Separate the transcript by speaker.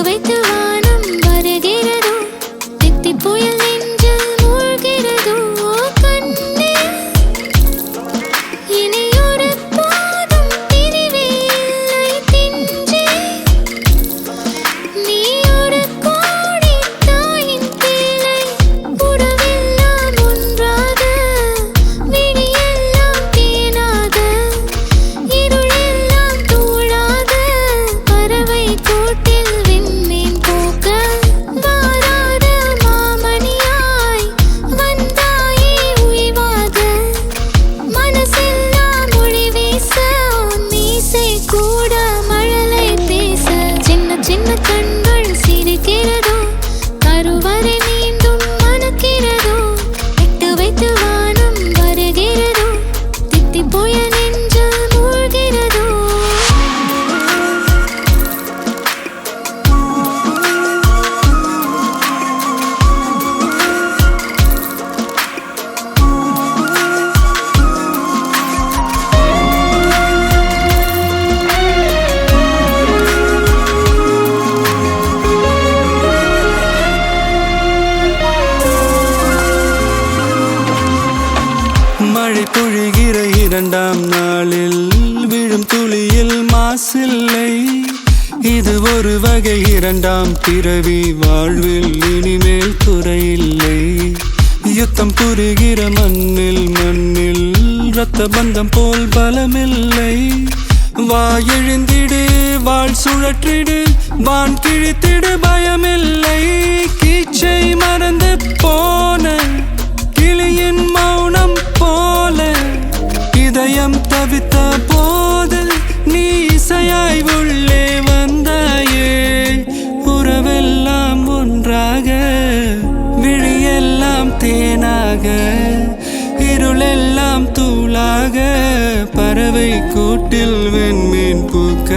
Speaker 1: வைத்து வானம் வருகிறதோ தித்தி புயல் நெஞ்சில் மூழ்கிறதோ கண்ணே இனியொரு போதும் பிரிவே இல்லை தின்றே நீ ஒரு கோடி தாயின் பிள்ளை உறவெல்லாம் ஒன்றாக விழியெல்லாம் தேனாக இருளெல்லாம் தூளாக பறவை கூட்டில் விண்மீன் போக்க வாராத மாமணியாய் வந்தாயே உய்வாக மனசெல்லாம் மொழி வீச மீசை கூட மழலை பேச சின்ன சின்ன கண்கள் சிரிக்கிறதோ கருவறை மீண்டும் மணக்கிறதோ எட்டு வைத்து வானம் வருகிறதோ தித்தி புயல் நெஞ்சில் மூழ்கிறதோ
Speaker 2: மழை பொழிகிற இரண்டாம் நாளில் விழும் துளியில் மாசில்லை இது ஒரு வகை இரண்டாம் பிறவி வாழ்வில் இனிமேல் குறையில்லை யுத்தம் புரிகிற மண்ணில் இரத்த பந்தம் போல் பலமில்லை வா எழுந்திடு வாழ் சுழற்றிடு வான் கிழித்திடு பயமில்லை கீச்சை மறந்து போன கிளியின் மௌனம் போல இதயம் தவித்த போது நீ இசையாய் உள்ளே வந்தாயே உறவெல்லாம் ஒன்றாக விழியெல்லாம் தேனாக இருளெல்லாம் தூளாக பறவை கூட்டில் வெண்மீன் பூக்க